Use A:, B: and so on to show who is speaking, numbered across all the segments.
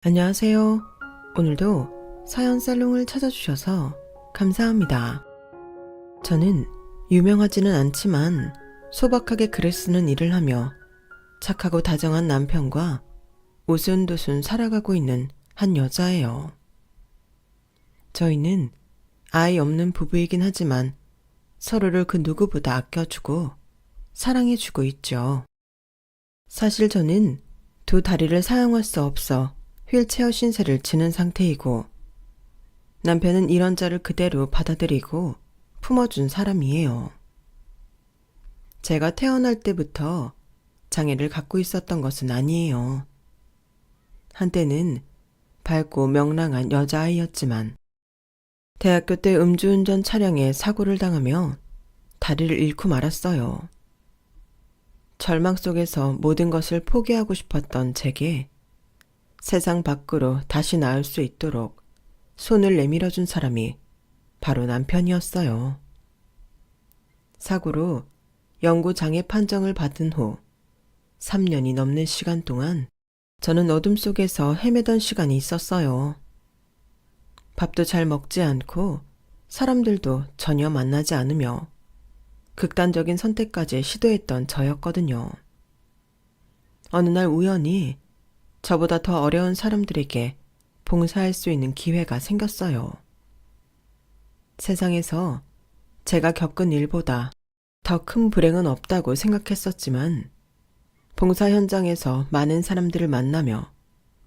A: 안녕하세요. 오늘도 사연 살롱을 찾아주셔서 감사합니다. 저는 유명하지는 않지만 소박하게 글을 쓰는 일을 하며 착하고 다정한 남편과 오순도순 살아가고 있는 한 여자예요. 저희는 아이 없는 부부이긴 하지만 서로를 그 누구보다 아껴주고 사랑해주고 있죠. 사실 저는 두 다리를 사용할 수 없어 휠체어 신세를 지는 상태이고 남편은 이런 저를 그대로 받아들이고 품어준 사람이에요. 제가 태어날 때부터 장애를 갖고 있었던 것은 아니에요. 한때는 밝고 명랑한 여자아이였지만 대학교 때 음주운전 차량에 사고를 당하며 다리를 잃고 말았어요. 절망 속에서 모든 것을 포기하고 싶었던 제게 세상 밖으로 다시 나올 수 있도록 손을 내밀어준 사람이 바로 남편이었어요. 사고로 영구 장애 판정을 받은 후 3년이 넘는 시간 동안 저는 어둠 속에서 헤매던 시간이 있었어요. 밥도 잘 먹지 않고 사람들도 전혀 만나지 않으며 극단적인 선택까지 시도했던 저였거든요. 어느 날 우연히 저보다 더 어려운 사람들에게 봉사할 수 있는 기회가 생겼어요. 세상에서 제가 겪은 일보다 더 큰 불행은 없다고 생각했었지만 봉사 현장에서 많은 사람들을 만나며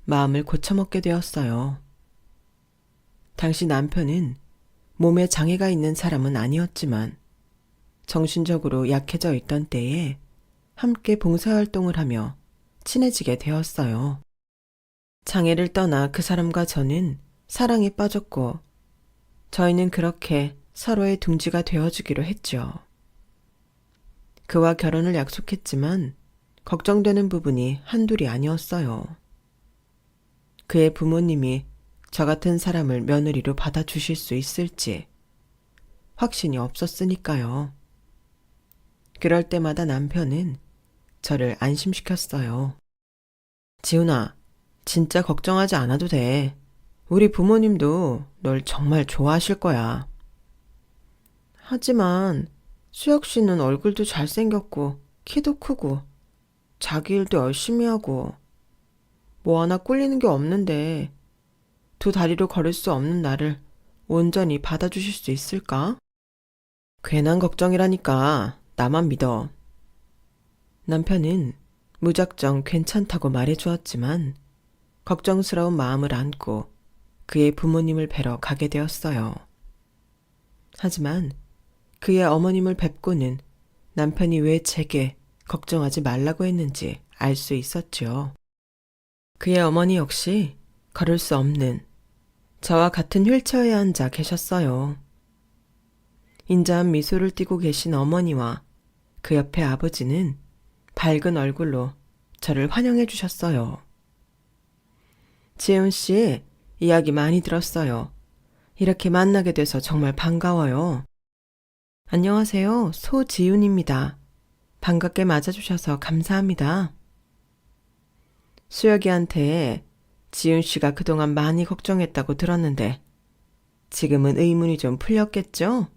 A: 마음을 고쳐먹게 되었어요. 당시 남편은 몸에 장애가 있는 사람은 아니었지만 정신적으로 약해져 있던 때에 함께 봉사활동을 하며 친해지게 되었어요. 장애를 떠나 그 사람과 저는 사랑에 빠졌고 저희는 그렇게 서로의 둥지가 되어주기로 했죠. 그와 결혼을 약속했지만 걱정되는 부분이 한둘이 아니었어요. 그의 부모님이 저 같은 사람을 며느리로 받아주실 수 있을지 확신이 없었으니까요. 그럴 때마다 남편은 저를 안심시켰어요. 지훈아, 진짜 걱정하지 않아도 돼. 우리 부모님도 널 정말 좋아하실 거야. 하지만 수혁 씨는 얼굴도 잘생겼고 키도 크고 자기 일도 열심히 하고 뭐 하나 꿀리는 게 없는데 두 다리로 걸을 수 없는 나를 온전히 받아주실 수 있을까? 괜한 걱정이라니까 나만 믿어. 남편은 무작정 괜찮다고 말해주었지만 걱정스러운 마음을 안고 그의 부모님을 뵈러 가게 되었어요. 하지만 그의 어머님을 뵙고는 남편이 왜 제게 걱정하지 말라고 했는지 알 수 있었죠. 그의 어머니 역시 걸을 수 없는 저와 같은 휠체어에 앉아 계셨어요. 인자한 미소를 띠고 계신 어머니와 그 옆에 아버지는 밝은 얼굴로 저를 환영해 주셨어요. 지훈 씨, 이야기 많이 들었어요. 이렇게 만나게 돼서 정말 반가워요. 안녕하세요. 소지훈입니다. 반갑게 맞아주셔서 감사합니다. 수혁이한테 지훈 씨가 그동안 많이 걱정했다고 들었는데 지금은 의문이 좀 풀렸겠죠?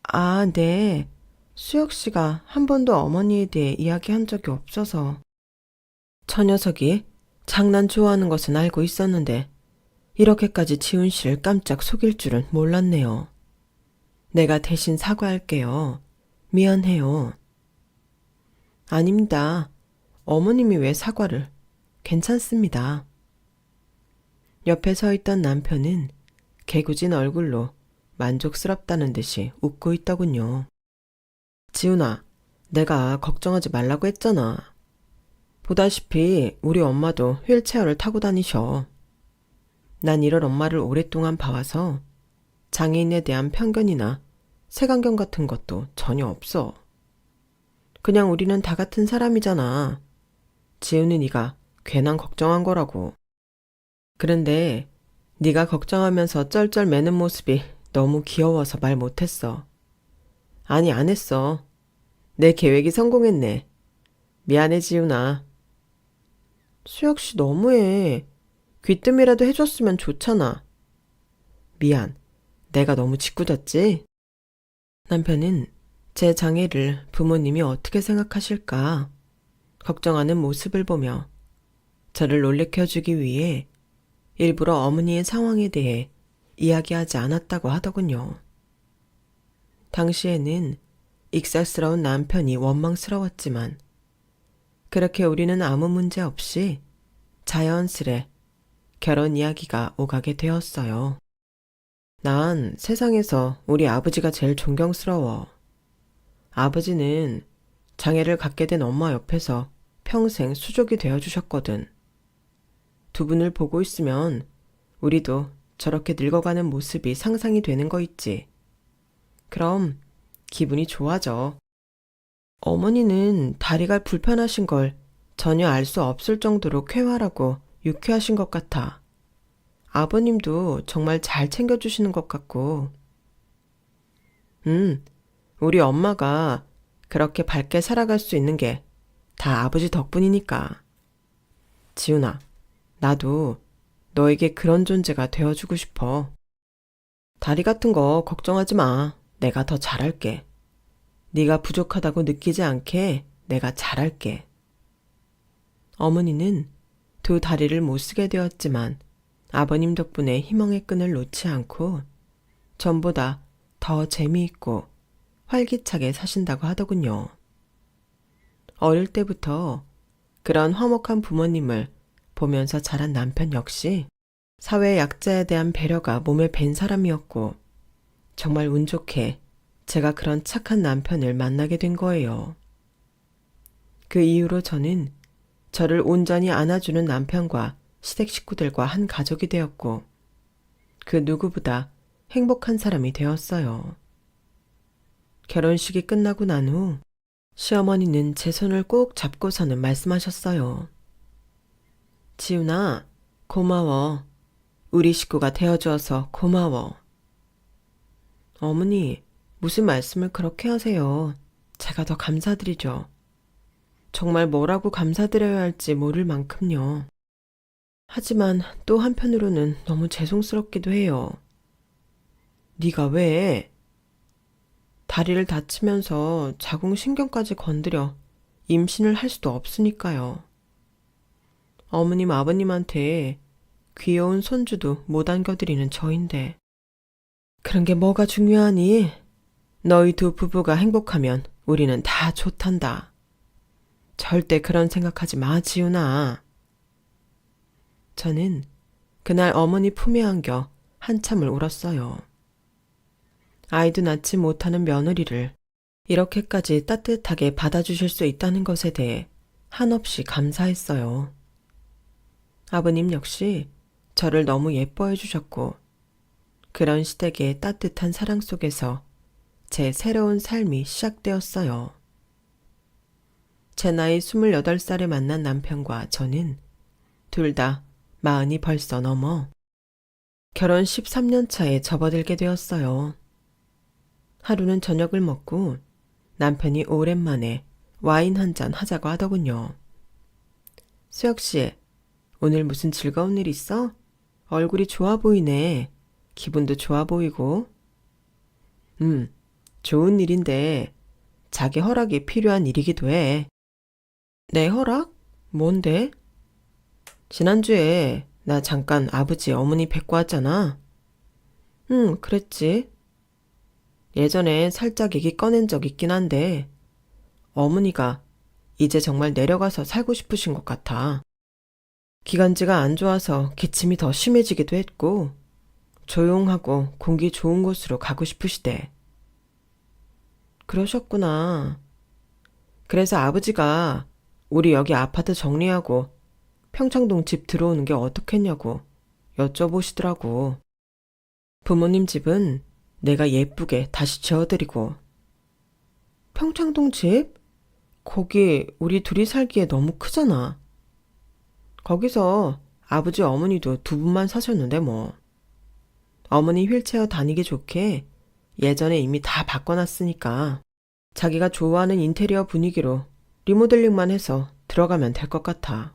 A: 아, 네. 수혁 씨가 한 번도 어머니에 대해 이야기한 적이 없어서. 저 녀석이 장난 좋아하는 것은 알고 있었는데 이렇게까지 지훈 씨를 깜짝 속일 줄은 몰랐네요. 내가 대신 사과할게요. 미안해요. 아닙니다. 어머님이 왜 사과를? 괜찮습니다. 옆에 서 있던 남편은 개구진 얼굴로 만족스럽다는 듯이 웃고 있더군요. 지훈아, 내가 걱정하지 말라고 했잖아. 보다시피 우리 엄마도 휠체어를 타고 다니셔. 난 이런 엄마를 오랫동안 봐와서 장애인에 대한 편견이나 색안경 같은 것도 전혀 없어. 그냥 우리는 다 같은 사람이잖아. 지훈이 네가 괜한 걱정한 거라고. 그런데 네가 걱정하면서 쩔쩔 매는 모습이 너무 귀여워서 말 못했어. 아니, 안 했어. 내 계획이 성공했네. 미안해, 지훈아. 수혁씨 너무해. 귀뜸이라도 해줬으면 좋잖아. 미안. 내가 너무 짓궂었지? 남편은 제 장애를 부모님이 어떻게 생각하실까 걱정하는 모습을 보며 저를 놀래켜주기 위해 일부러 어머니의 상황에 대해 이야기하지 않았다고 하더군요. 당시에는 익살스러운 남편이 원망스러웠지만 그렇게 우리는 아무 문제 없이 자연스레 결혼 이야기가 오가게 되었어요. 난 세상에서 우리 아버지가 제일 존경스러워. 아버지는 장애를 갖게 된 엄마 옆에서 평생 수족이 되어주셨거든. 두 분을 보고 있으면 우리도 저렇게 늙어가는 모습이 상상이 되는 거 있지. 그럼 기분이 좋아져. 어머니는 다리가 불편하신 걸 전혀 알 수 없을 정도로 쾌활하고 유쾌하신 것 같아. 아버님도 정말 잘 챙겨주시는 것 같고. 우리 엄마가 그렇게 밝게 살아갈 수 있는 게 다 아버지 덕분이니까. 지훈아, 나도 너에게 그런 존재가 되어주고 싶어. 다리 같은 거 걱정하지 마. 내가 더 잘할게. 네가 부족하다고 느끼지 않게 내가 잘할게. 어머니는 두 다리를 못 쓰게 되었지만 아버님 덕분에 희망의 끈을 놓지 않고 전보다 더 재미있고 활기차게 사신다고 하더군요. 어릴 때부터 그런 화목한 부모님을 보면서 자란 남편 역시 사회 약자에 대한 배려가 몸에 밴 사람이었고 정말 운 좋게 제가 그런 착한 남편을 만나게 된 거예요. 그 이후로 저는 저를 온전히 안아주는 남편과 시댁 식구들과 한 가족이 되었고 그 누구보다 행복한 사람이 되었어요. 결혼식이 끝나고 난 후 시어머니는 제 손을 꼭 잡고서는 말씀하셨어요. 지훈아, 고마워. 우리 식구가 되어주어서 고마워. 어머니, 무슨 말씀을 그렇게 하세요. 제가 더 감사드리죠. 정말 뭐라고 감사드려야 할지 모를 만큼요. 하지만 또 한편으로는 너무 죄송스럽기도 해요. 네가 왜? 다리를 다치면서 자궁신경까지 건드려 임신을 할 수도 없으니까요. 어머님 아버님한테 귀여운 손주도 못 안겨드리는 저인데 그런 게 뭐가 중요하니? 너희 두 부부가 행복하면 우리는 다 좋단다. 절대 그런 생각하지 마, 지훈아. 저는 그날 어머니 품에 안겨 한참을 울었어요. 아이도 낳지 못하는 며느리를 이렇게까지 따뜻하게 받아주실 수 있다는 것에 대해 한없이 감사했어요. 아버님 역시 저를 너무 예뻐해 주셨고 그런 시댁의 따뜻한 사랑 속에서 제 새로운 삶이 시작되었어요. 제 나이 28살에 만난 남편과 저는 둘 다 40이 벌써 넘어 결혼 13년 차에 접어들게 되었어요. 하루는 저녁을 먹고 남편이 오랜만에 와인 한 잔 하자고 하더군요. 수혁씨, 오늘 무슨 즐거운 일 있어? 얼굴이 좋아 보이네. 기분도 좋아 보이고. 좋은 일인데 자기 허락이 필요한 일이기도 해. 내 허락? 뭔데? 지난주에 나 잠깐 아버지 어머니 뵙고 왔잖아. 그랬지. 예전에 살짝 얘기 꺼낸 적 있긴 한데 어머니가 이제 정말 내려가서 살고 싶으신 것 같아. 기관지가 안 좋아서 기침이 더 심해지기도 했고 조용하고 공기 좋은 곳으로 가고 싶으시대. 그러셨구나. 그래서 아버지가 우리 여기 아파트 정리하고 평창동 집 들어오는 게 어떻겠냐고 여쭤보시더라고. 부모님 집은 내가 예쁘게 다시 지어드리고. 평창동 집? 거기 우리 둘이 살기에 너무 크잖아. 거기서 아버지 어머니도 두 분만 사셨는데 뭐. 어머니 휠체어 다니기 좋게 예전에 이미 다 바꿔놨으니까 자기가 좋아하는 인테리어 분위기로 리모델링만 해서 들어가면 될 것 같아.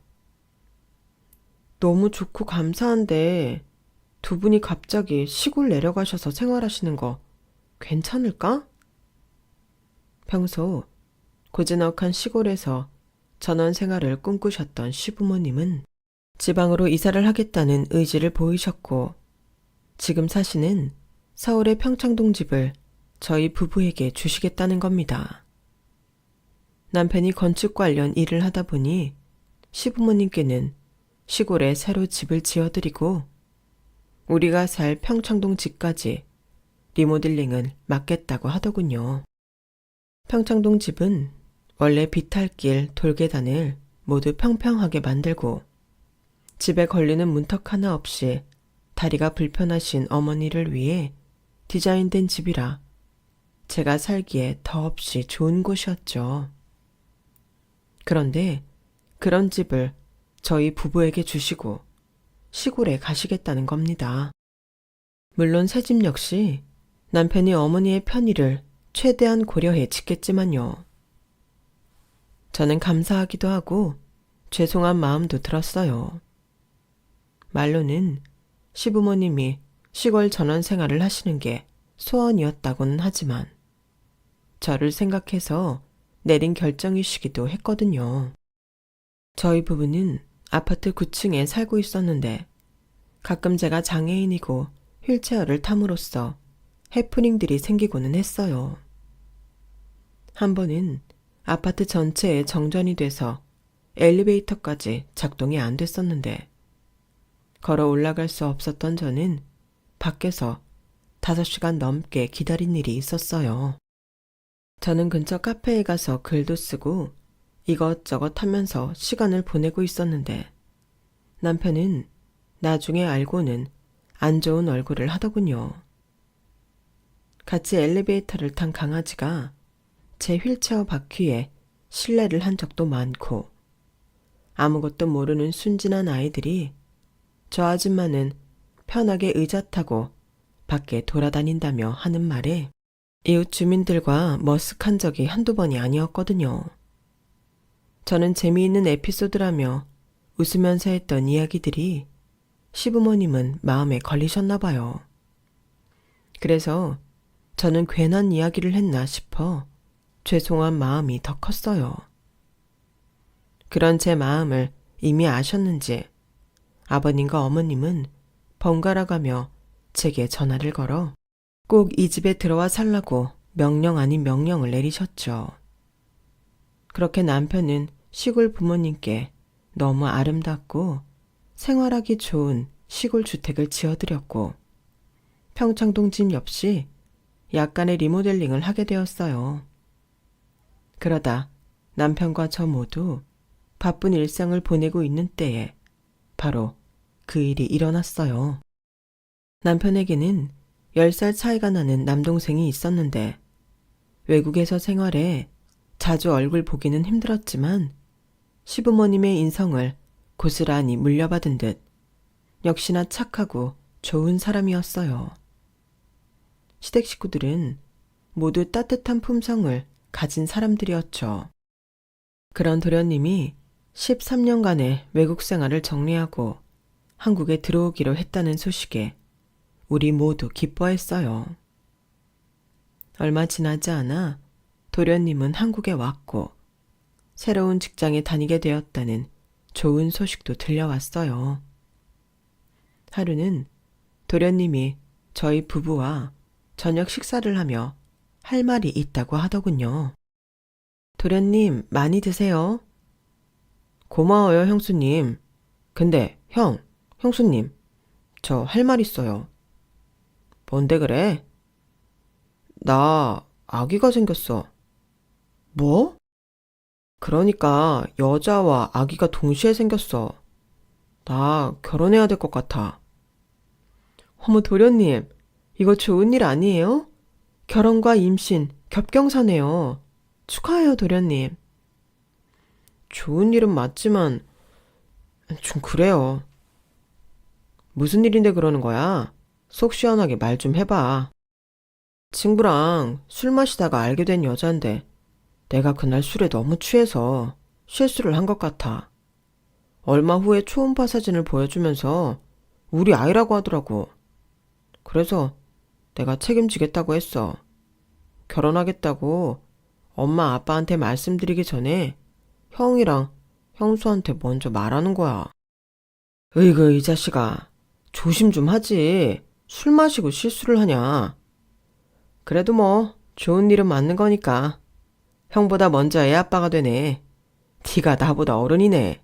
A: 너무 좋고 감사한데 두 분이 갑자기 시골 내려가셔서 생활하시는 거 괜찮을까? 평소 고즈넉한 시골에서 전원 생활을 꿈꾸셨던 시부모님은 지방으로 이사를 하겠다는 의지를 보이셨고 지금 사시는 서울의 평창동 집을 저희 부부에게 주시겠다는 겁니다. 남편이 건축 관련 일을 하다 보니 시부모님께는 시골에 새로 집을 지어드리고 우리가 살 평창동 집까지 리모델링을 맡겠다고 하더군요. 평창동 집은 원래 비탈길 돌계단을 모두 평평하게 만들고 집에 걸리는 문턱 하나 없이 다리가 불편하신 어머니를 위해 디자인된 집이라 제가 살기에 더없이 좋은 곳이었죠. 그런데 그런 집을 저희 부부에게 주시고 시골에 가시겠다는 겁니다. 물론 새 집 역시 남편이 어머니의 편의를 최대한 고려해 짓겠지만요. 저는 감사하기도 하고 죄송한 마음도 들었어요. 말로는 시부모님이 시골 전원 생활을 하시는 게 소원이었다고는 하지만 저를 생각해서 내린 결정이시기도 했거든요. 저희 부부는 아파트 9층에 살고 있었는데 가끔 제가 장애인이고 휠체어를 탐으로써 해프닝들이 생기고는 했어요. 한 번은 아파트 전체에 정전이 돼서 엘리베이터까지 작동이 안 됐었는데 걸어 올라갈 수 없었던 저는 밖에서 5시간 넘게 기다린 일이 있었어요. 저는 근처 카페에 가서 글도 쓰고 이것저것 하면서 시간을 보내고 있었는데 남편은 나중에 알고는 안 좋은 얼굴을 하더군요. 같이 엘리베이터를 탄 강아지가 제 휠체어 바퀴에 실례를 한 적도 많고 아무것도 모르는 순진한 아이들이 저 아줌마는 편하게 의자 타고 밖에 돌아다닌다며 하는 말에 이웃 주민들과 머쓱한 적이 한두 번이 아니었거든요. 저는 재미있는 에피소드라며 웃으면서 했던 이야기들이 시부모님은 마음에 걸리셨나 봐요. 그래서 저는 괜한 이야기를 했나 싶어 죄송한 마음이 더 컸어요. 그런 제 마음을 이미 아셨는지 아버님과 어머님은 번갈아 가며 제게 전화를 걸어 꼭 이 집에 들어와 살라고 명령 아닌 명령을 내리셨죠. 그렇게 남편은 시골 부모님께 너무 아름답고 생활하기 좋은 시골 주택을 지어드렸고 평창동 집 역시 약간의 리모델링을 하게 되었어요. 그러다 남편과 저 모두 바쁜 일상을 보내고 있는 때에 바로 그 일이 일어났어요. 남편에게는 10살 차이가 나는 남동생이 있었는데 외국에서 생활해 자주 얼굴 보기는 힘들었지만 시부모님의 인성을 고스란히 물려받은 듯 역시나 착하고 좋은 사람이었어요. 시댁 식구들은 모두 따뜻한 품성을 가진 사람들이었죠. 그런 도련님이 13년간의 외국 생활을 정리하고 한국에 들어오기로 했다는 소식에 우리 모두 기뻐했어요. 얼마 지나지 않아 도련님은 한국에 왔고 새로운 직장에 다니게 되었다는 좋은 소식도 들려왔어요. 하루는 도련님이 저희 부부와 저녁 식사를 하며 할 말이 있다고 하더군요. 도련님 많이 드세요. 고마워요 형수님. 근데 형수님 저 할 말 있어요. 뭔데 그래? 나 아기가 생겼어. 뭐? 그러니까 여자와 아기가 동시에 생겼어. 나 결혼해야 될 것 같아. 어머 도련님, 이거 좋은 일 아니에요? 결혼과 임신, 겹경사네요. 축하해요 도련님. 좋은 일은 맞지만 좀 그래요. 무슨 일인데 그러는 거야? 속 시원하게 말 좀 해봐. 친구랑 술 마시다가 알게 된 여잔데 내가 그날 술에 너무 취해서 실수를 한 것 같아. 얼마 후에 초음파 사진을 보여주면서 우리 아이라고 하더라고. 그래서 내가 책임지겠다고 했어. 결혼하겠다고 엄마 아빠한테 말씀드리기 전에 형이랑 형수한테 먼저 말하는 거야. 으이그 이 자식아, 조심 좀 하지. 술 마시고 실수를 하냐. 그래도 뭐 좋은 일은 맞는 거니까. 형보다 먼저 애 아빠가 되네. 네가 나보다 어른이네.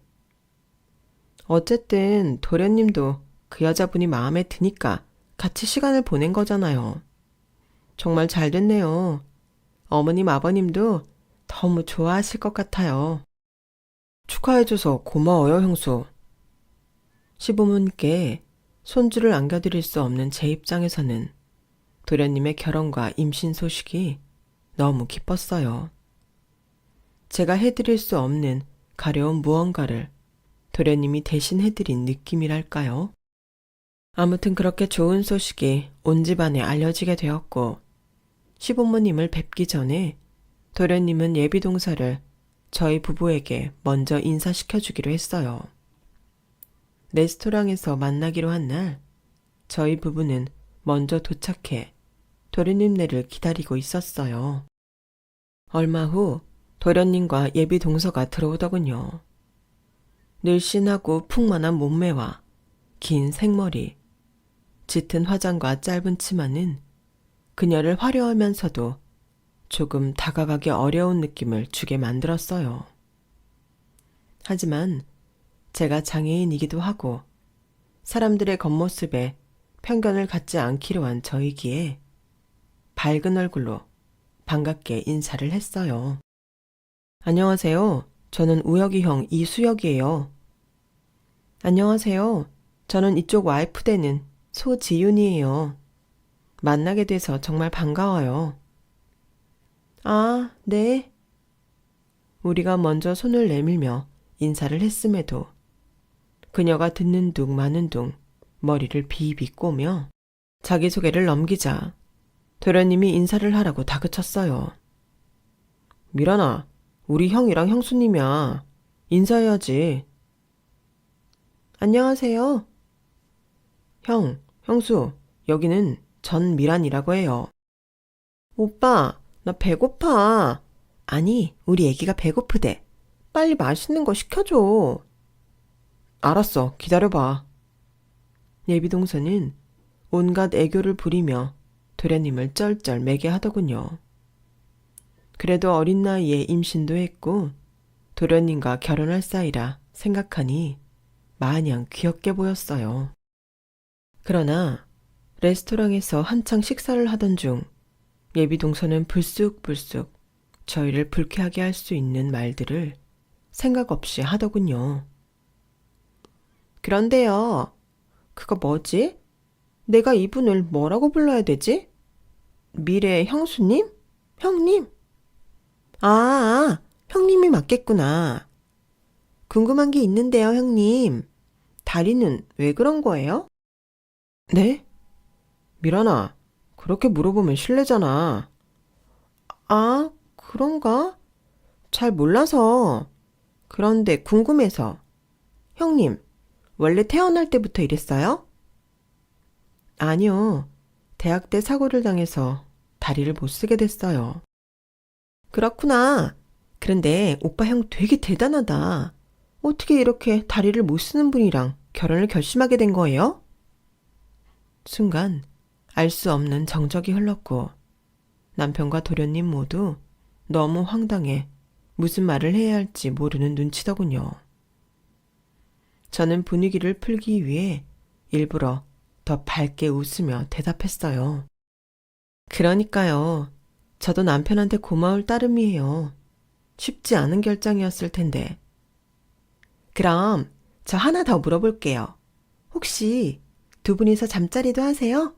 A: 어쨌든 도련님도 그 여자분이 마음에 드니까 같이 시간을 보낸 거잖아요. 정말 잘 됐네요. 어머님 아버님도 너무 좋아하실 것 같아요. 축하해줘서 고마워요, 형수. 시부모님께 손주를 안겨드릴 수 없는 제 입장에서는 도련님의 결혼과 임신 소식이 너무 기뻤어요. 제가 해드릴 수 없는 가려운 무언가를 도련님이 대신 해드린 느낌이랄까요? 아무튼 그렇게 좋은 소식이 온 집안에 알려지게 되었고, 시부모님을 뵙기 전에 도련님은 예비동서를 저희 부부에게 먼저 인사시켜주기로 했어요. 레스토랑에서 만나기로 한 날, 저희 부부는 먼저 도착해 도련님네를 기다리고 있었어요. 얼마 후 도련님과 예비동서가 들어오더군요. 늘씬하고 풍만한 몸매와 긴 생머리, 짙은 화장과 짧은 치마는 그녀를 화려하면서도 조금 다가가기 어려운 느낌을 주게 만들었어요. 하지만 제가 장애인이기도 하고 사람들의 겉모습에 편견을 갖지 않기로 한 저이기에 밝은 얼굴로 반갑게 인사를 했어요. 안녕하세요. 저는 우혁이 형 이수혁이에요. 안녕하세요. 저는 이쪽 와이프 되는 소지윤이에요. 만나게 돼서 정말 반가워요. 아, 네. 우리가 먼저 손을 내밀며 인사를 했음에도 그녀가 듣는 둥 마는 둥 머리를 비비 꼬며 자기소개를 넘기자 도련님이 인사를 하라고 다그쳤어요. 미란아, 우리 형이랑 형수님이야. 인사해야지. 안녕하세요. 형, 형수, 여기는 전미란이라고 해요. 오빠, 나 배고파. 아니, 우리 애기가 배고프대. 빨리 맛있는 거 시켜줘. 알았어, 기다려봐. 예비동서는 온갖 애교를 부리며 도련님을 쩔쩔 매게 하더군요. 그래도 어린 나이에 임신도 했고 도련님과 결혼할 사이라 생각하니 마냥 귀엽게 보였어요. 그러나 레스토랑에서 한창 식사를 하던 중 예비동서는 불쑥불쑥 저희를 불쾌하게 할 수 있는 말들을 생각 없이 하더군요. 그런데요, 그거 뭐지? 내가 이분을 뭐라고 불러야 되지? 미래의 형수님? 형님? 형님이 맞겠구나. 궁금한 게 있는데요, 형님. 다리는 왜 그런 거예요? 네? 미란아, 그렇게 물어보면 실례잖아. 아, 그런가? 잘 몰라서. 그런데 궁금해서. 형님, 원래 태어날 때부터 이랬어요? 아니요. 대학 때 사고를 당해서 다리를 못 쓰게 됐어요. 그렇구나. 그런데 오빠 형 되게 대단하다. 어떻게 이렇게 다리를 못 쓰는 분이랑 결혼을 결심하게 된 거예요? 순간 알 수 없는 정적이 흘렀고 남편과 도련님 모두 너무 황당해 무슨 말을 해야 할지 모르는 눈치더군요. 저는 분위기를 풀기 위해 일부러 더 밝게 웃으며 대답했어요. 그러니까요. 저도 남편한테 고마울 따름이에요. 쉽지 않은 결정이었을 텐데. 그럼 저 하나 더 물어볼게요. 혹시 두 분이서 잠자리도 하세요?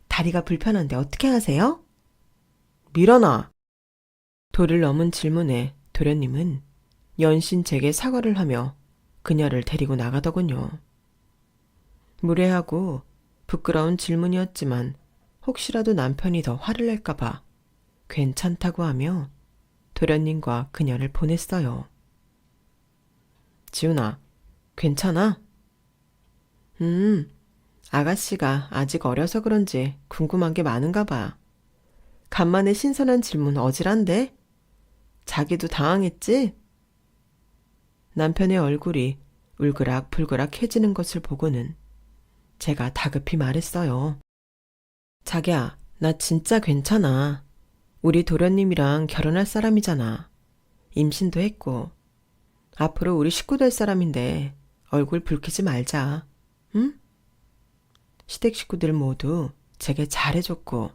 A: 다리가 불편한데 어떻게 하세요? 미란아. 도를 넘은 질문에 도련님은 연신 제게 사과를 하며 그녀를 데리고 나가더군요. 무례하고 부끄러운 질문이었지만 혹시라도 남편이 더 화를 낼까봐 괜찮다고 하며 도련님과 그녀를 보냈어요. 지훈아, 괜찮아? 아가씨가 아직 어려서 그런지 궁금한 게 많은가 봐. 간만에 신선한 질문 어질한데? 자기도 당황했지? 남편의 얼굴이 울그락불그락해지는 것을 보고는 제가 다급히 말했어요. 자기야, 나 진짜 괜찮아. 우리 도련님이랑 결혼할 사람이잖아. 임신도 했고. 앞으로 우리 식구 될 사람인데 얼굴 붉히지 말자. 응? 시댁 식구들 모두 제게 잘해줬고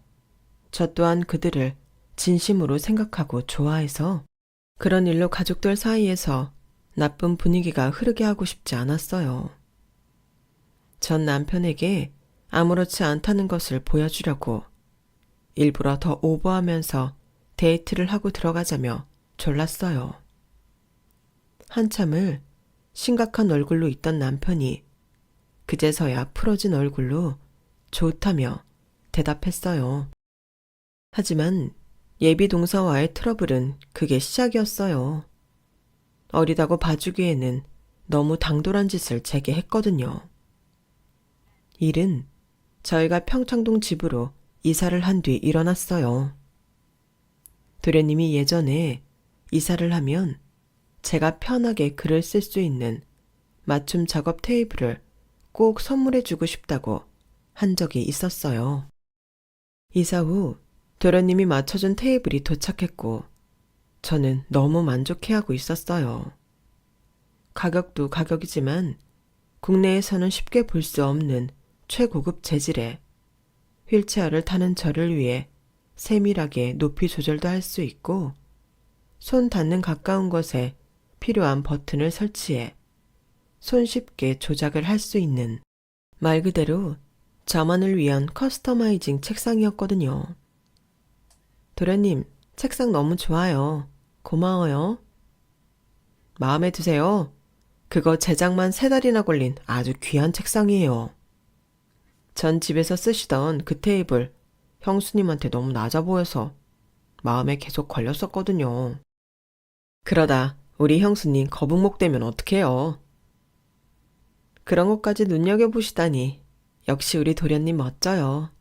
A: 저 또한 그들을 진심으로 생각하고 좋아해서 그런 일로 가족들 사이에서 나쁜 분위기가 흐르게 하고 싶지 않았어요. 전 남편에게 아무렇지 않다는 것을 보여주려고 일부러 더 오버하면서 데이트를 하고 들어가자며 졸랐어요. 한참을 심각한 얼굴로 있던 남편이 그제서야 풀어진 얼굴로 좋다며 대답했어요. 하지만 예비 동서와의 트러블은 그게 시작이었어요. 어리다고 봐주기에는 너무 당돌한 짓을 제게 했거든요. 일은 저희가 평창동 집으로 이사를 한 뒤 일어났어요. 도련님이 예전에 이사를 하면 제가 편하게 글을 쓸 수 있는 맞춤 작업 테이블을 꼭 선물해주고 싶다고 한 적이 있었어요. 이사 후 도련님이 맞춰준 테이블이 도착했고 저는 너무 만족해하고 있었어요. 가격도 가격이지만 국내에서는 쉽게 볼 수 없는 최고급 재질에 휠체어를 타는 저를 위해 세밀하게 높이 조절도 할 수 있고 손 닿는 가까운 곳에 필요한 버튼을 설치해 손쉽게 조작을 할 수 있는 말 그대로 저만을 위한 커스터마이징 책상이었거든요. 도련님, 책상 너무 좋아요. 고마워요. 마음에 드세요. 그거 제작만 3달이나 걸린 아주 귀한 책상이에요. 전 집에서 쓰시던 그 테이블 형수님한테 너무 낮아 보여서 마음에 계속 걸렸었거든요. 그러다 우리 형수님 거북목 되면 어떡해요. 그런 것까지 눈여겨보시다니 역시 우리 도련님 멋져요.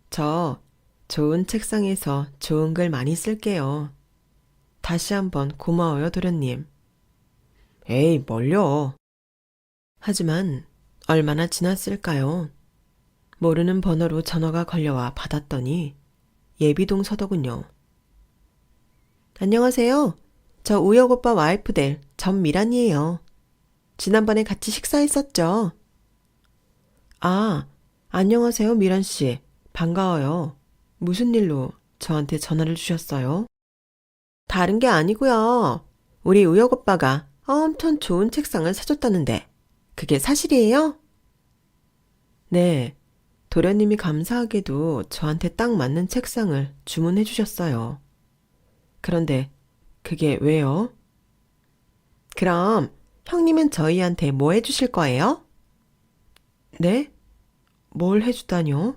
A: 저 좋은 책상에서 좋은 글 많이 쓸게요. 다시 한번 고마워요, 도련님. 에이, 뭘요. 하지만 얼마나 지났을까요? 모르는 번호로 전화가 걸려와 받았더니 예비동 서더군요. 안녕하세요. 저 우혁 오빠 와이프 될 전미란이에요. 지난번에 같이 식사했었죠? 아, 안녕하세요, 미란 씨. 반가워요. 무슨 일로 저한테 전화를 주셨어요? 다른 게 아니고요. 우리 우혁 오빠가 엄청 좋은 책상을 사줬다는데 그게 사실이에요? 네. 도련님이 감사하게도 저한테 딱 맞는 책상을 주문해 주셨어요. 그런데 그게 왜요? 그럼 형님은 저희한테 뭐 해주실 거예요? 네? 뭘 해주다뇨?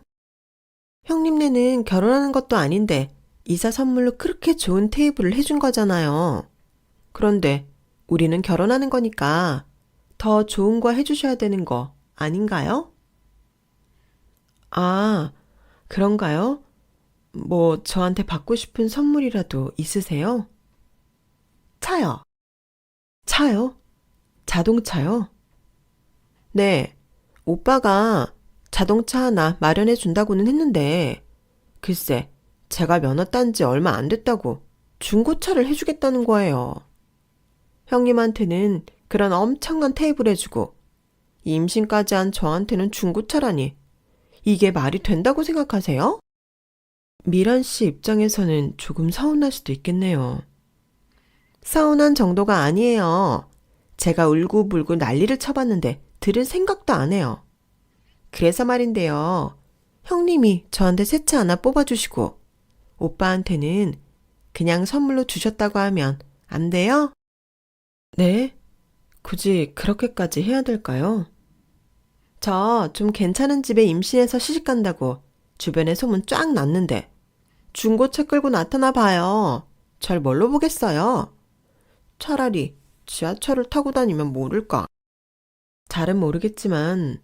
A: 형님네는 결혼하는 것도 아닌데 이사 선물로 그렇게 좋은 테이블을 해준 거잖아요. 그런데 우리는 결혼하는 거니까 더 좋은 거 해주셔야 되는 거 아닌가요? 아, 그런가요? 뭐 저한테 받고 싶은 선물이라도 있으세요? 차요. 차요? 자동차요? 네, 오빠가 자동차 하나 마련해 준다고는 했는데 글쎄 제가 면허 딴 지 얼마 안 됐다고 중고차를 해주겠다는 거예요. 형님한테는 그런 엄청난 테이블 해주고 임신까지 한 저한테는 중고차라니 이게 말이 된다고 생각하세요? 미란 씨 입장에서는 조금 서운할 수도 있겠네요. 서운한 정도가 아니에요. 제가 울고불고 난리를 쳐봤는데 들을 생각도 안 해요. 그래서 말인데요. 형님이 저한테 새 차 하나 뽑아주시고 오빠한테는 그냥 선물로 주셨다고 하면 안 돼요? 네? 굳이 그렇게까지 해야 될까요? 저 좀 괜찮은 집에 임신해서 시집간다고 주변에 소문 쫙 났는데 중고차 끌고 나타나 봐요. 절 뭘로 보겠어요? 차라리 지하철을 타고 다니면 모를까. 잘은 모르겠지만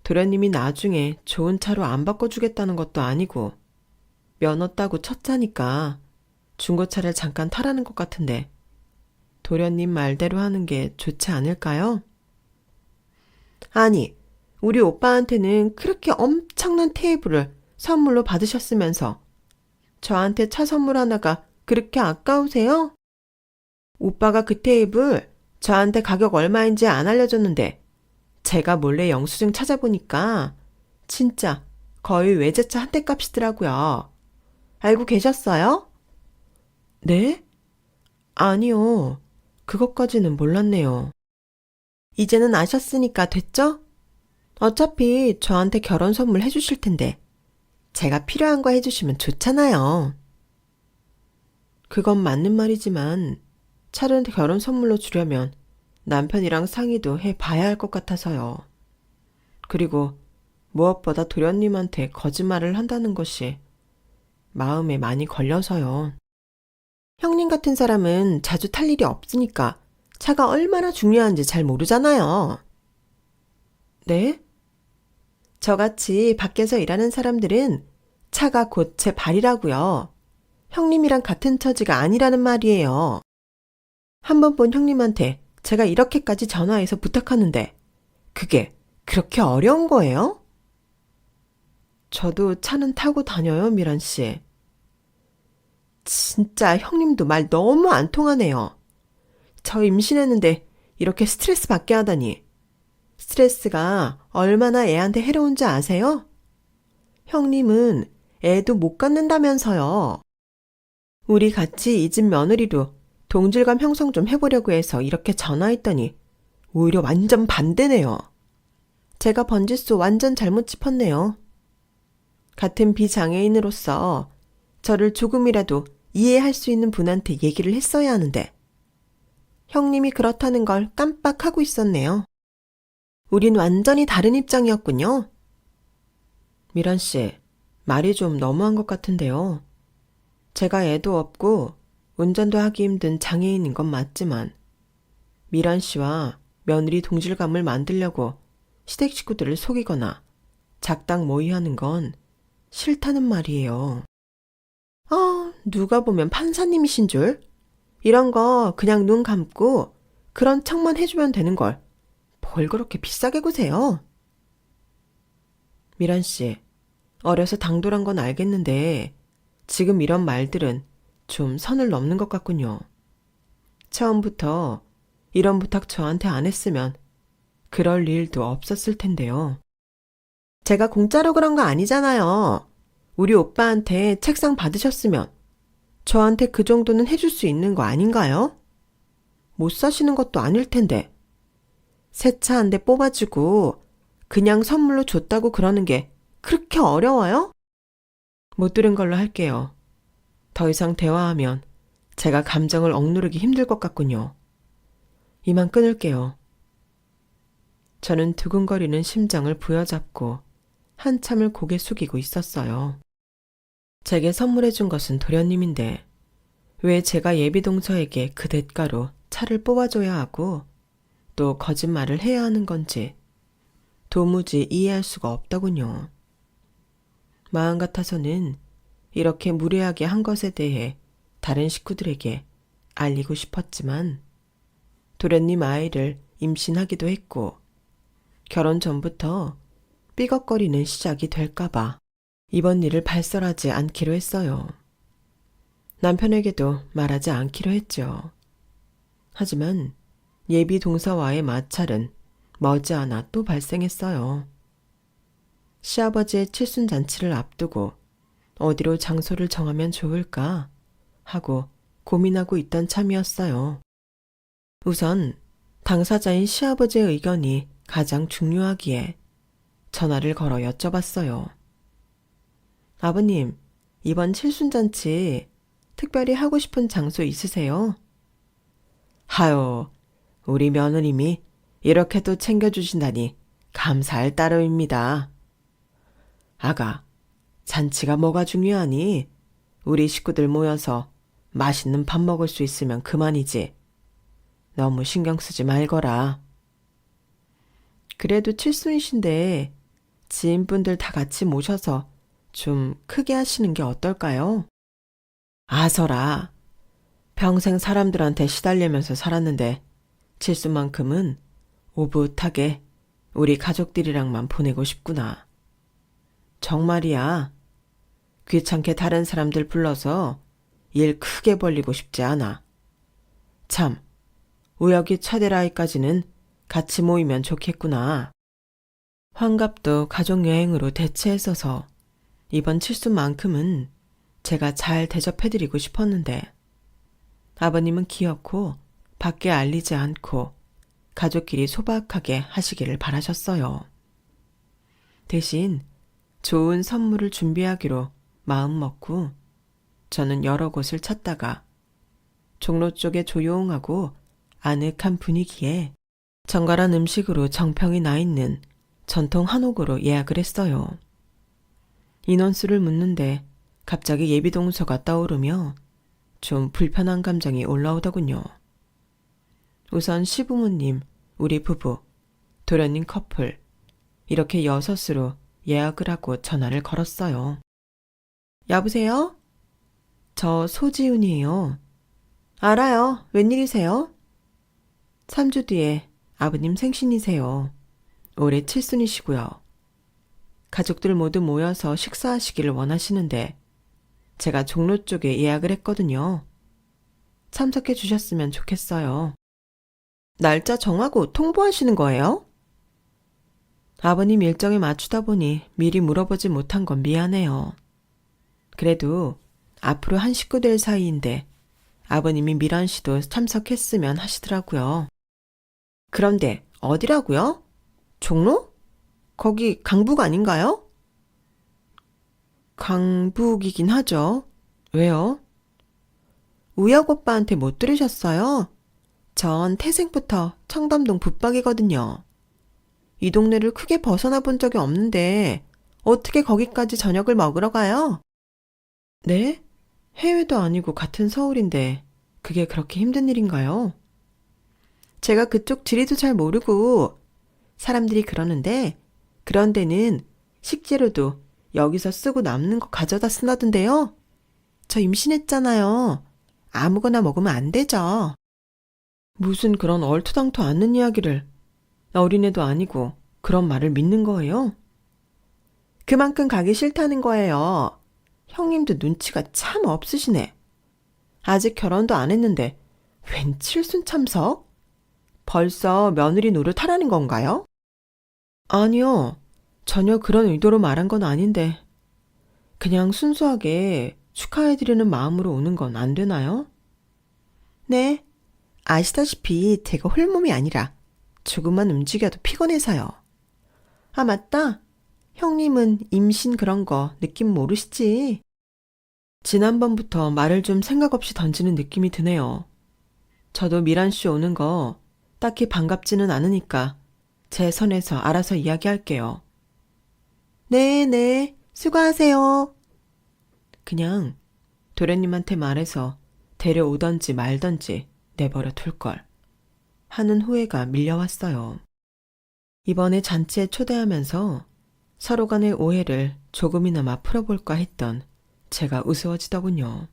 A: 도련님이 나중에 좋은 차로 안 바꿔주겠다는 것도 아니고 면허 따고 첫 차니까 중고차를 잠깐 타라는 것 같은데 도련님 말대로 하는 게 좋지 않을까요? 아니, 우리 오빠한테는 그렇게 엄청난 테이블을 선물로 받으셨으면서 저한테 차 선물 하나가 그렇게 아까우세요? 오빠가 그 테이블 저한테 가격 얼마인지 안 알려줬는데 제가 몰래 영수증 찾아보니까 진짜 거의 외제차 한 대 값이더라고요. 알고 계셨어요? 네? 아니요. 그것까지는 몰랐네요. 이제는 아셨으니까 됐죠? 어차피 저한테 결혼 선물 해주실 텐데 제가 필요한 거 해주시면 좋잖아요. 그건 맞는 말이지만 차를 결혼 선물로 주려면 남편이랑 상의도 해봐야 할 것 같아서요. 그리고 무엇보다 도련님한테 거짓말을 한다는 것이 마음에 많이 걸려서요. 형님 같은 사람은 자주 탈 일이 없으니까 차가 얼마나 중요한지 잘 모르잖아요. 네? 저같이 밖에서 일하는 사람들은 차가 곧 제 발이라고요. 형님이랑 같은 처지가 아니라는 말이에요. 한 번 본 형님한테 제가 이렇게까지 전화해서 부탁하는데 그게 그렇게 어려운 거예요? 저도 차는 타고 다녀요, 미란 씨. 진짜 형님도 말 너무 안 통하네요. 저 임신했는데 이렇게 스트레스 받게 하다니. 스트레스가 얼마나 애한테 해로운지 아세요? 형님은 애도 못 갖는다면서요. 우리 같이 이 집 며느리로 동질감 형성 좀 해보려고 해서 이렇게 전화했더니 오히려 완전 반대네요. 제가 번지수 완전 잘못 짚었네요. 같은 비장애인으로서 저를 조금이라도 이해할 수 있는 분한테 얘기를 했어야 하는데 형님이 그렇다는 걸 깜빡하고 있었네요. 우린 완전히 다른 입장이었군요. 미란 씨, 말이 좀 너무한 것 같은데요. 제가 애도 없고 운전도 하기 힘든 장애인인 건 맞지만 미란 씨와 며느리 동질감을 만들려고 시댁 식구들을 속이거나 작당 모의하는 건 싫다는 말이에요. 누가 보면 판사님이신 줄? 이런 거 그냥 눈 감고 그런 척만 해주면 되는 걸 뭘 그렇게 비싸게 구세요? 미란 씨, 어려서 당돌한 건 알겠는데 지금 이런 말들은 좀 선을 넘는 것 같군요. 처음부터 이런 부탁 저한테 안 했으면 그럴 일도 없었을 텐데요. 제가 공짜로 그런 거 아니잖아요. 우리 오빠한테 책상 받으셨으면 저한테 그 정도는 해줄 수 있는 거 아닌가요? 못 사시는 것도 아닐 텐데. 새 차 한 대 뽑아주고 그냥 선물로 줬다고 그러는 게 그렇게 어려워요? 못 들은 걸로 할게요. 더 이상 대화하면 제가 감정을 억누르기 힘들 것 같군요. 이만 끊을게요. 저는 두근거리는 심장을 부여잡고 한참을 고개 숙이고 있었어요. 제게 선물해준 것은 도련님인데 왜 제가 예비동서에게 그 대가로 차를 뽑아줘야 하고 또 거짓말을 해야 하는 건지 도무지 이해할 수가 없더군요. 마음 같아서는 이렇게 무례하게 한 것에 대해 다른 식구들에게 알리고 싶었지만 도련님 아이를 임신하기도 했고 결혼 전부터 삐걱거리는 시작이 될까봐 이번 일을 발설하지 않기로 했어요. 남편에게도 말하지 않기로 했죠. 하지만 예비 동서와의 마찰은 머지않아 또 발생했어요. 시아버지의 칠순잔치를 앞두고 어디로 장소를 정하면 좋을까 하고 고민하고 있던 참이었어요. 우선 당사자인 시아버지의 의견이 가장 중요하기에 전화를 걸어 여쭤봤어요. 아버님, 이번 칠순잔치 특별히 하고 싶은 장소 있으세요? 하요, 우리 며느님이 이렇게도 챙겨주신다니 감사할 따름입니다. 아가, 잔치가 뭐가 중요하니? 우리 식구들 모여서 맛있는 밥 먹을 수 있으면 그만이지. 너무 신경 쓰지 말거라. 그래도 칠순이신데 지인분들 다 같이 모셔서 좀 크게 하시는 게 어떨까요? 아서라. 평생 사람들한테 시달리면서 살았는데 칠순만큼은 오붓하게 우리 가족들이랑만 보내고 싶구나. 정말이야. 귀찮게 다른 사람들 불러서 일 크게 벌리고 싶지 않아. 참, 우혁이 차대라이까지는 같이 모이면 좋겠구나. 환갑도 가족여행으로 대체했어서 이번 칠순만큼은 제가 잘 대접해드리고 싶었는데 아버님은 기어코 밖에 알리지 않고 가족끼리 소박하게 하시기를 바라셨어요. 대신 좋은 선물을 준비하기로 마음먹고 저는 여러 곳을 찾다가 종로 쪽의 조용하고 아늑한 분위기에 정갈한 음식으로 정평이 나 있는 전통 한옥으로 예약을 했어요. 인원수를 묻는데 갑자기 예비동서가 떠오르며 좀 불편한 감정이 올라오더군요. 우선 시부모님, 우리 부부, 도련님 커플 이렇게 6으로 예약을 하고 전화를 걸었어요. 여보세요? 저 소지훈이에요. 알아요. 웬일이세요? 3주 뒤에 아버님 생신이세요. 올해 칠순이시고요. 가족들 모두 모여서 식사하시기를 원하시는데 제가 종로 쪽에 예약을 했거든요. 참석해 주셨으면 좋겠어요. 날짜 정하고 통보하시는 거예요? 아버님 일정에 맞추다 보니 미리 물어보지 못한 건 미안해요. 그래도 앞으로 한 식구 될 사이인데 아버님이 미란 씨도 참석했으면 하시더라고요. 그런데 어디라고요? 종로? 거기 강북 아닌가요? 강북이긴 하죠. 왜요? 우혁 오빠한테 못 들으셨어요? 전 태생부터 청담동 붙박이거든요. 이 동네를 크게 벗어나 본 적이 없는데 어떻게 거기까지 저녁을 먹으러 가요? 네? 해외도 아니고 같은 서울인데 그게 그렇게 힘든 일인가요? 제가 그쪽 지리도 잘 모르고 사람들이 그러는데 그런 데는 식재료도 여기서 쓰고 남는 거 가져다 쓴다던데요. 저 임신했잖아요. 아무거나 먹으면 안 되죠. 무슨 그런 얼토당토 않는 이야기를 어린애도 아니고 그런 말을 믿는 거예요? 그만큼 가기 싫다는 거예요. 형님도 눈치가 참 없으시네. 아직 결혼도 안 했는데 웬 칠순 참석? 벌써 며느리 노릇하라는 건가요? 아니요. 전혀 그런 의도로 말한 건 아닌데 그냥 순수하게 축하해드리는 마음으로 오는 건 안 되나요? 네. 아시다시피 제가 홀몸이 아니라 조금만 움직여도 피곤해서요. 아, 맞다. 형님은 임신 그런 거 느낌 모르시지? 지난번부터 말을 좀 생각 없이 던지는 느낌이 드네요. 저도 미란 씨 오는 거 딱히 반갑지는 않으니까 제 선에서 알아서 이야기할게요. 네, 수고하세요. 그냥 도련님한테 말해서 데려오던지 말던지 내버려 둘걸 하는 후회가 밀려왔어요. 이번에 잔치에 초대하면서 서로 간의 오해를 조금이나마 풀어볼까 했던 제가 우스워지더군요.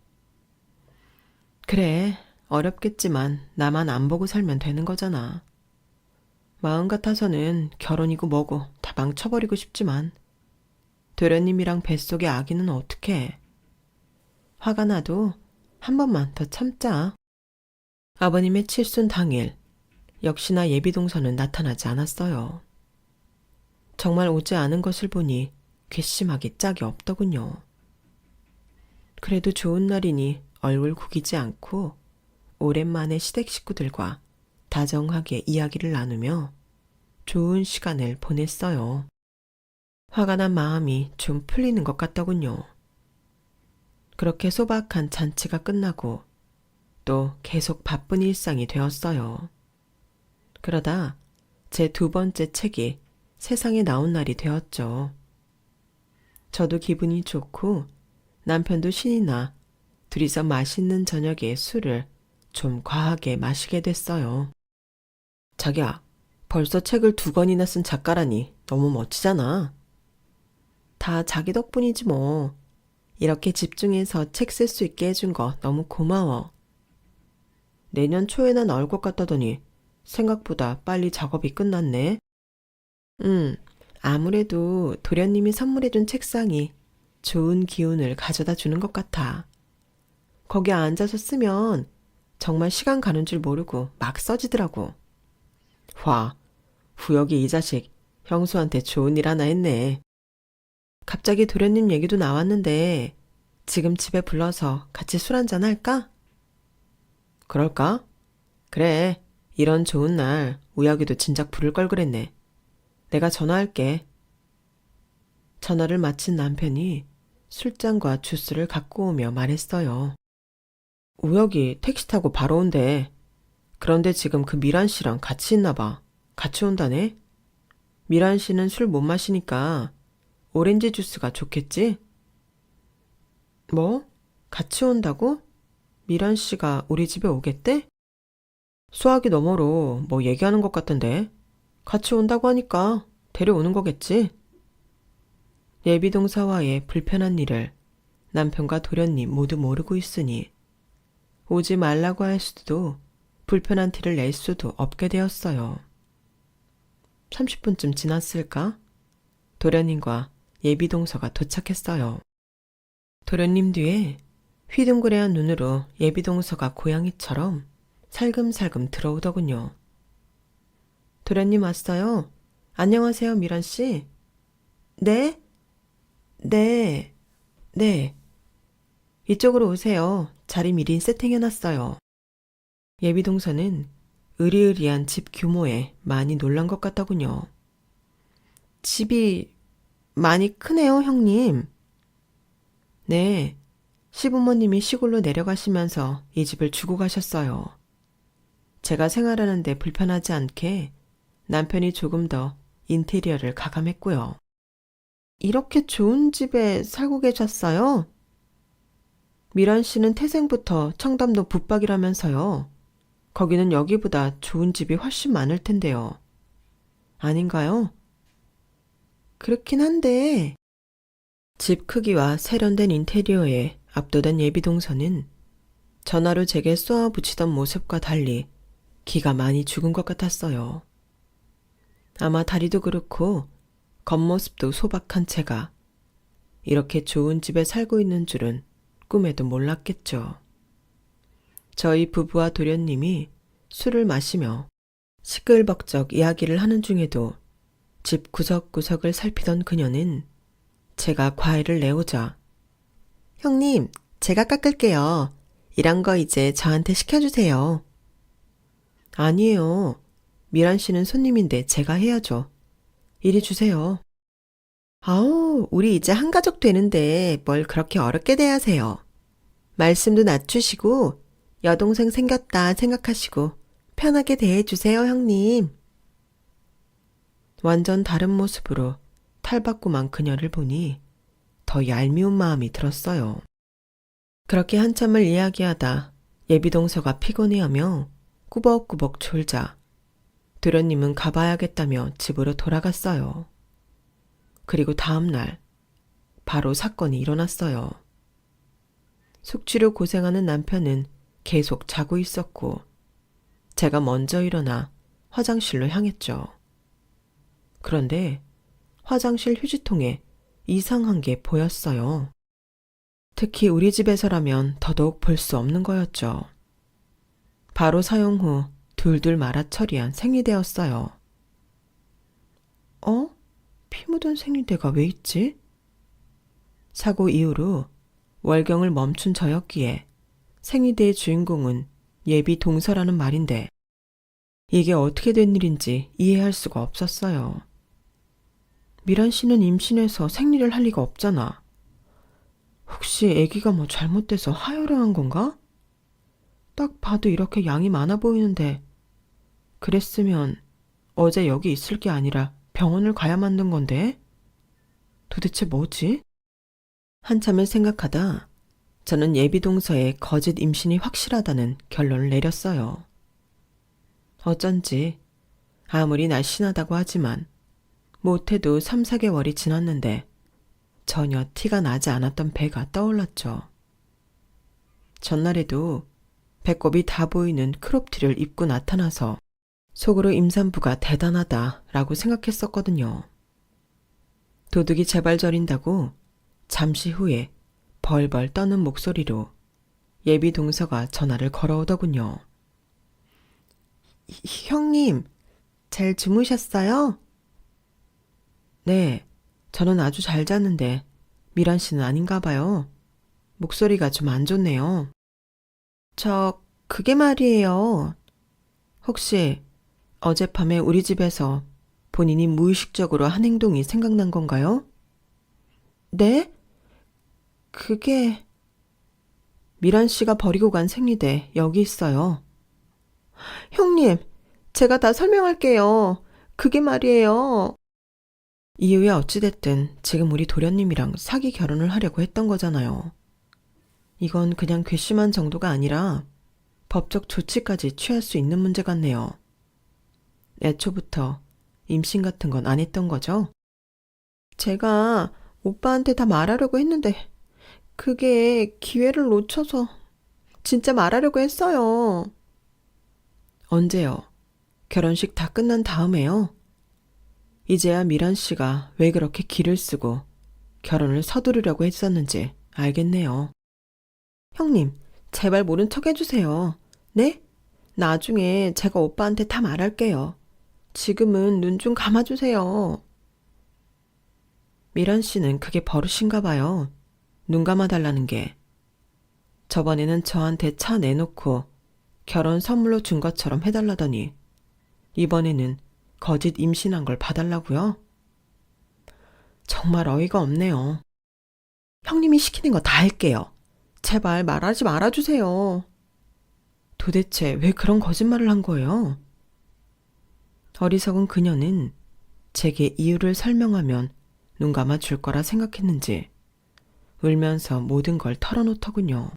A: 그래, 어렵겠지만 나만 안 보고 살면 되는 거잖아. 마음 같아서는 결혼이고 뭐고 다 망쳐버리고 싶지만 도련님이랑 뱃속의 아기는 어떡해. 화가 나도 한 번만 더 참자. 아버님의 칠순 당일 역시나 예비동서는 나타나지 않았어요. 정말 오지 않은 것을 보니 괘씸하기 짝이 없더군요. 그래도 좋은 날이니 얼굴 구기지 않고 오랜만에 시댁 식구들과 다정하게 이야기를 나누며 좋은 시간을 보냈어요. 화가 난 마음이 좀 풀리는 것 같더군요. 그렇게 소박한 잔치가 끝나고 또 계속 바쁜 일상이 되었어요. 그러다 제 2번째 책이 세상에 나온 날이 되었죠. 저도 기분이 좋고 남편도 신이 나 둘이서 맛있는 저녁에 술을 좀 과하게 마시게 됐어요. 자기야, 벌써 책을 2권이나 쓴 작가라니 너무 멋지잖아. 다 자기 덕분이지 뭐. 이렇게 집중해서 책 쓸 수 있게 해준 거 너무 고마워. 내년 초에나 나올 것 같다더니 생각보다 빨리 작업이 끝났네. 아무래도 도련님이 선물해준 책상이 좋은 기운을 가져다 주는 것 같아. 거기 앉아서 쓰면 정말 시간 가는 줄 모르고 막 써지더라고. 와, 구역이 이 자식 형수한테 좋은 일 하나 했네. 갑자기 도련님 얘기도 나왔는데 지금 집에 불러서 같이 술 한잔 할까? 그럴까? 그래, 이런 좋은 날 우혁이도 진작 부를 걸 그랬네. 내가 전화할게. 전화를 마친 남편이 술잔과 주스를 갖고 오며 말했어요. 우혁이 택시 타고 바로 온대. 그런데 지금 그 미란 씨랑 같이 있나 봐. 같이 온다네? 미란 씨는 술 못 마시니까 오렌지 주스가 좋겠지? 뭐? 같이 온다고? 미란 씨가 우리 집에 오겠대? 수학이 너머로 뭐 얘기하는 것 같던데. 같이 온다고 하니까 데려오는 거겠지? 예비동사와의 불편한 일을 남편과 도련님 모두 모르고 있으니 오지 말라고 할 수도 불편한 티를 낼 수도 없게 되었어요. 30분쯤 지났을까? 도련님과 예비동서가 도착했어요. 도련님 뒤에 휘둥그레한 눈으로 예비동서가 고양이처럼 살금살금 들어오더군요. 도련님 왔어요. 안녕하세요, 미란씨. 네? 네. 이쪽으로 오세요. 자리 미리 세팅해놨어요. 예비동서는 으리으리한 집 규모에 많이 놀란 것 같더군요. 집이 많이 크네요, 형님. 네, 시부모님이 시골로 내려가시면서 이 집을 주고 가셨어요. 제가 생활하는데 불편하지 않게 남편이 조금 더 인테리어를 가감했고요. 이렇게 좋은 집에 살고 계셨어요? 미란 씨는 태생부터 청담도 붙박이라면서요. 거기는 여기보다 좋은 집이 훨씬 많을 텐데요. 아닌가요? 그렇긴 한데 집 크기와 세련된 인테리어에 압도된 예비동서는 전화로 제게 쏘아 붙이던 모습과 달리 기가 많이 죽은 것 같았어요. 아마 다리도 그렇고 겉모습도 소박한 채가 이렇게 좋은 집에 살고 있는 줄은 꿈에도 몰랐겠죠. 저희 부부와 도련님이 술을 마시며 시끌벅적 이야기를 하는 중에도 집 구석구석을 살피던 그녀는 제가 과일을 내오자 형님, 제가 깎을게요. 이런 거 이제 저한테 시켜주세요. 아니에요. 미란 씨는 손님인데 제가 해야죠. 이리 주세요. 아우, 우리 이제 한 가족 되는데 뭘 그렇게 어렵게 대하세요. 말씀도 낮추시고 여동생 생겼다 생각하시고 편하게 대해주세요, 형님. 완전 다른 모습으로 탈바꿈한 그녀를 보니 더 얄미운 마음이 들었어요. 그렇게 한참을 이야기하다 예비동서가 피곤해하며 꾸벅꾸벅 졸자 도련님은 가봐야겠다며 집으로 돌아갔어요. 그리고 다음 날 바로 사건이 일어났어요. 숙취로 고생하는 남편은 계속 자고 있었고 제가 먼저 일어나 화장실로 향했죠. 그런데 화장실 휴지통에 이상한 게 보였어요. 특히 우리 집에서라면 더더욱 볼 수 없는 거였죠. 바로 사용 후 둘둘 말아 처리한 생리대였어요. 피 묻은 생리대가 왜 있지? 사고 이후로 월경을 멈춘 저였기에 생리대의 주인공은 예비 동서라는 말인데 이게 어떻게 된 일인지 이해할 수가 없었어요. 미란 씨는 임신해서 생리를 할 리가 없잖아. 혹시 아기가 뭐 잘못돼서 하혈을 한 건가? 딱 봐도 이렇게 양이 많아 보이는데 그랬으면 어제 여기 있을 게 아니라 병원을 가야 만든 건데? 도대체 뭐지? 한참을 생각하다 저는 예비동서의 거짓 임신이 확실하다는 결론을 내렸어요. 어쩐지 아무리 날씬하다고 하지만 못해도 3, 4개월이 지났는데 전혀 티가 나지 않았던 배가 떠올랐죠. 전날에도 배꼽이 다 보이는 크롭티를 입고 나타나서 속으로 임산부가 대단하다라고 생각했었거든요. 도둑이 제발 저린다고 잠시 후에 벌벌 떠는 목소리로 예비 동서가 전화를 걸어오더군요. 형님, 잘 주무셨어요? 네, 저는 아주 잘 잤는데 미란 씨는 아닌가 봐요. 목소리가 좀 안 좋네요. 그게 말이에요. 혹시 어젯밤에 우리 집에서 본인이 무의식적으로 한 행동이 생각난 건가요? 네? 그게... 미란 씨가 버리고 간 생리대 여기 있어요. 형님, 제가 다 설명할게요. 그게 말이에요. 이후에 어찌됐든 지금 우리 도련님이랑 사기 결혼을 하려고 했던 거잖아요. 이건 그냥 괘씸한 정도가 아니라 법적 조치까지 취할 수 있는 문제 같네요. 애초부터 임신 같은 건 안 했던 거죠? 제가 오빠한테 다 말하려고 했는데 그게 기회를 놓쳐서 진짜 말하려고 했어요. 언제요? 결혼식 다 끝난 다음에요? 이제야 미란 씨가 왜 그렇게 기를 쓰고 결혼을 서두르려고 했었는지 알겠네요. 형님, 제발 모른 척 해주세요. 네? 나중에 제가 오빠한테 다 말할게요. 지금은 눈 좀 감아주세요. 미란 씨는 그게 버릇인가 봐요. 눈 감아달라는 게. 저번에는 저한테 차 내놓고 결혼 선물로 준 것처럼 해달라더니 이번에는 거짓 임신한 걸 봐달라고요? 정말 어이가 없네요. 형님이 시키는 거 다 할게요. 제발 말하지 말아주세요. 도대체 왜 그런 거짓말을 한 거예요? 어리석은 그녀는 제게 이유를 설명하면 눈 감아 줄 거라 생각했는지 울면서 모든 걸 털어놓더군요.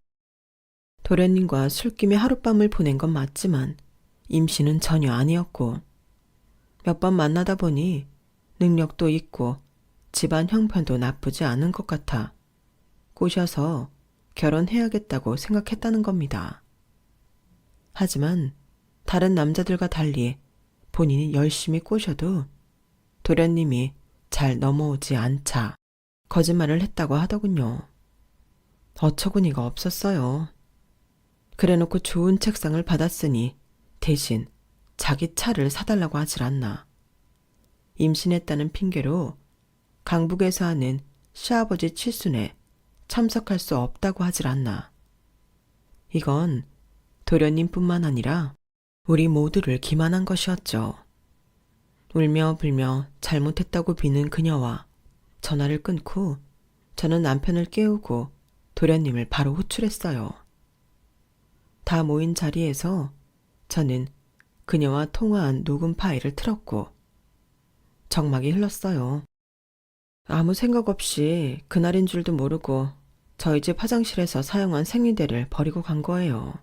A: 도련님과 술김에 하룻밤을 보낸 건 맞지만 임신은 전혀 아니었고 몇 번 만나다 보니 능력도 있고 집안 형편도 나쁘지 않은 것 같아 꼬셔서 결혼해야겠다고 생각했다는 겁니다. 하지만 다른 남자들과 달리 본인이 열심히 꼬셔도 도련님이 잘 넘어오지 않자 거짓말을 했다고 하더군요. 어처구니가 없었어요. 그래놓고 좋은 책상을 받았으니 대신 자기 차를 사달라고 하질 않나. 임신했다는 핑계로 강북에서 하는 시아버지 칠순에 참석할 수 없다고 하질 않나. 이건 도련님뿐만 아니라 우리 모두를 기만한 것이었죠. 울며 불며 잘못했다고 비는 그녀와 전화를 끊고 저는 남편을 깨우고 도련님을 바로 호출했어요. 다 모인 자리에서 저는 그녀와 통화한 녹음 파일을 틀었고 정막이 흘렀어요. 아무 생각 없이 그날인 줄도 모르고 저희 집 화장실에서 사용한 생리대를 버리고 간 거예요.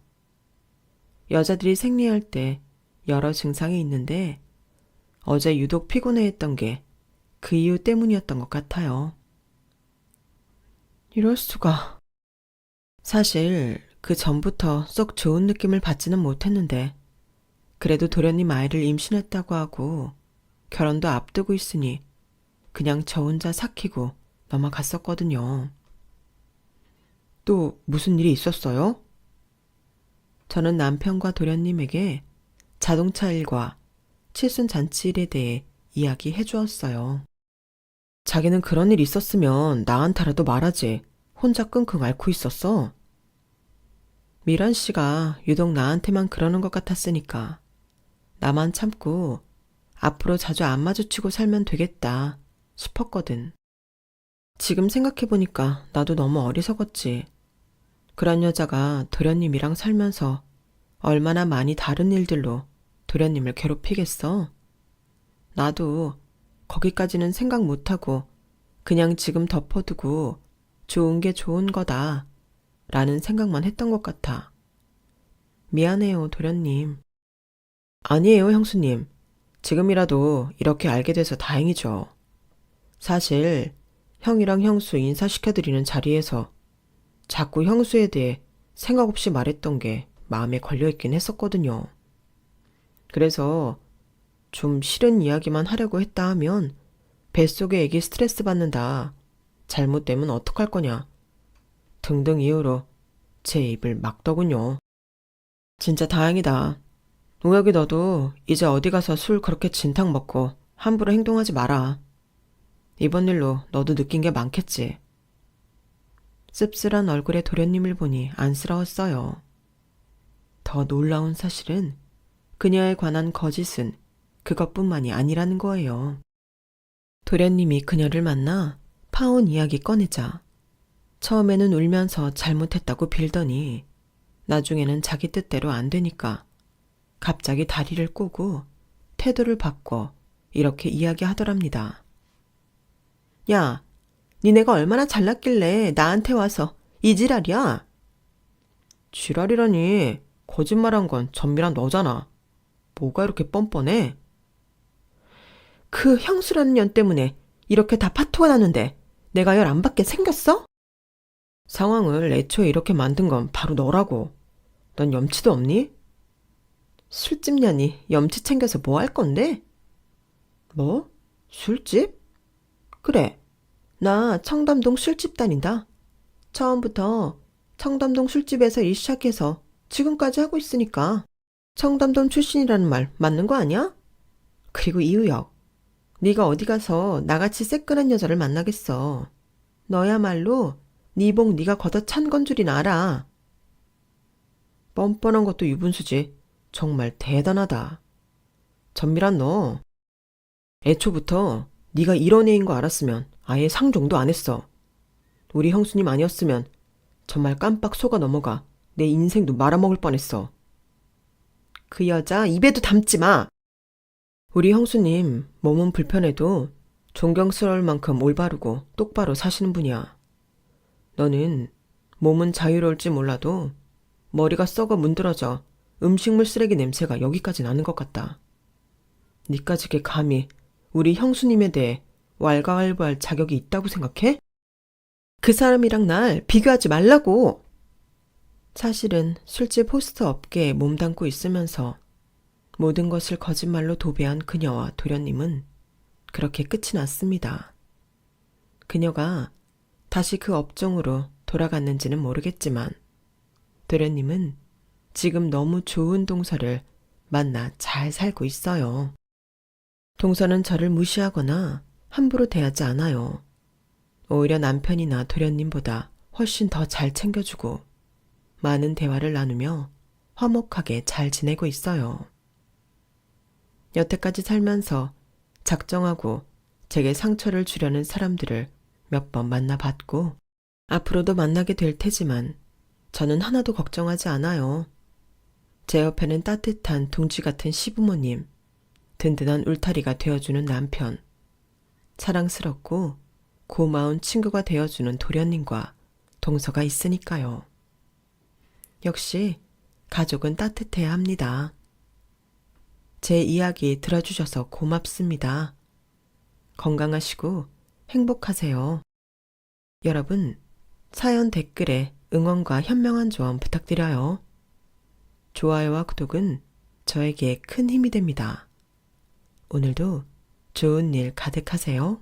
A: 여자들이 생리할 때 여러 증상이 있는데 어제 유독 피곤해했던 게 그 이유 때문이었던 것 같아요. 이럴 수가. 사실 그 전부터 썩 좋은 느낌을 받지는 못했는데 그래도 도련님 아이를 임신했다고 하고 결혼도 앞두고 있으니 그냥 저 혼자 삭히고 넘어갔었거든요. 또 무슨 일이 있었어요? 저는 남편과 도련님에게 자동차 일과 칠순 잔치 일에 대해 이야기해 주었어요. 자기는 그런 일 있었으면 나한테라도 말하지. 혼자 끙끙 앓고 있었어. 미란 씨가 유독 나한테만 그러는 것 같았으니까 나만 참고 앞으로 자주 안 마주치고 살면 되겠다 싶었거든. 지금 생각해보니까 나도 너무 어리석었지. 그런 여자가 도련님이랑 살면서 얼마나 많이 다른 일들로 도련님을 괴롭히겠어. 나도 거기까지는 생각 못하고 그냥 지금 덮어두고 좋은 게 좋은 거다 라는 생각만 했던 것 같아. 미안해요, 도련님. 아니에요, 형수님. 지금이라도 이렇게 알게 돼서 다행이죠. 사실 형이랑 형수 인사시켜드리는 자리에서 자꾸 형수에 대해 생각 없이 말했던 게 마음에 걸려있긴 했었거든요. 그래서 좀 싫은 이야기만 하려고 했다 하면 뱃속에 애기 스트레스 받는다, 잘못되면 어떡할 거냐 등등 이유로 제 입을 막더군요. 진짜 다행이다. 우혁이 너도 이제 어디 가서 술 그렇게 진탕 먹고 함부로 행동하지 마라. 이번 일로 너도 느낀 게 많겠지. 씁쓸한 얼굴의 도련님을 보니 안쓰러웠어요. 더 놀라운 사실은 그녀에 관한 거짓은 그것뿐만이 아니라는 거예요. 도련님이 그녀를 만나 파온 이야기 꺼내자 처음에는 울면서 잘못했다고 빌더니 나중에는 자기 뜻대로 안 되니까 갑자기 다리를 꼬고 태도를 바꿔 이렇게 이야기하더랍니다. 야, 니네가 얼마나 잘났길래 나한테 와서 이 지랄이야? 지랄이라니, 거짓말한 건 전미란 너잖아. 뭐가 이렇게 뻔뻔해? 그 형수라는 년 때문에 이렇게 다 파토가 났는데 내가 열 안 받게 생겼어? 상황을 애초에 이렇게 만든 건 바로 너라고. 넌 염치도 없니? 술집냐니 염치 챙겨서 뭐 할 건데? 뭐? 술집? 그래, 나 청담동 술집 다닌다. 처음부터 청담동 술집에서 일 시작해서 지금까지 하고 있으니까 청담동 출신이라는 말 맞는 거 아니야? 그리고 이우혁, 네가 어디 가서 나같이 새끈한 여자를 만나겠어. 너야말로 네 복 네가 걷어찬 건 줄이나 알아. 뻔뻔한 것도 유분수지. 정말 대단하다. 전미란 너, 애초부터 네가 이런 애인 거 알았으면 아예 상종도 안 했어. 우리 형수님 아니었으면 정말 깜빡 속아 넘어가 내 인생도 말아먹을 뻔했어. 그 여자 입에도 담지 마. 우리 형수님 몸은 불편해도 존경스러울 만큼 올바르고 똑바로 사시는 분이야. 너는 몸은 자유로울지 몰라도 머리가 썩어 문드러져 음식물 쓰레기 냄새가 여기까지 나는 것 같다. 니까지게 감히 우리 형수님에 대해 왈가왈부할 자격이 있다고 생각해? 그 사람이랑 날 비교하지 말라고. 사실은 술집 호스트 업계에 몸담고 있으면서 모든 것을 거짓말로 도배한 그녀와 도련님은 그렇게 끝이 났습니다. 그녀가 다시 그 업종으로 돌아갔는지는 모르겠지만 도련님은 지금 너무 좋은 동서를 만나 잘 살고 있어요. 동서는 저를 무시하거나 함부로 대하지 않아요. 오히려 남편이나 도련님보다 훨씬 더 잘 챙겨주고 많은 대화를 나누며 화목하게 잘 지내고 있어요. 여태까지 살면서 작정하고 제게 상처를 주려는 사람들을 몇 번 만나봤고 앞으로도 만나게 될 테지만 저는 하나도 걱정하지 않아요. 제 옆에는 따뜻한 둥지 같은 시부모님, 든든한 울타리가 되어주는 남편, 사랑스럽고 고마운 친구가 되어주는 도련님과 동서가 있으니까요. 역시 가족은 따뜻해야 합니다. 제 이야기 들어주셔서 고맙습니다. 건강하시고 행복하세요. 여러분, 사연 댓글에 응원과 현명한 조언 부탁드려요. 좋아요와 구독은 저에게 큰 힘이 됩니다. 오늘도 좋은 일 가득하세요.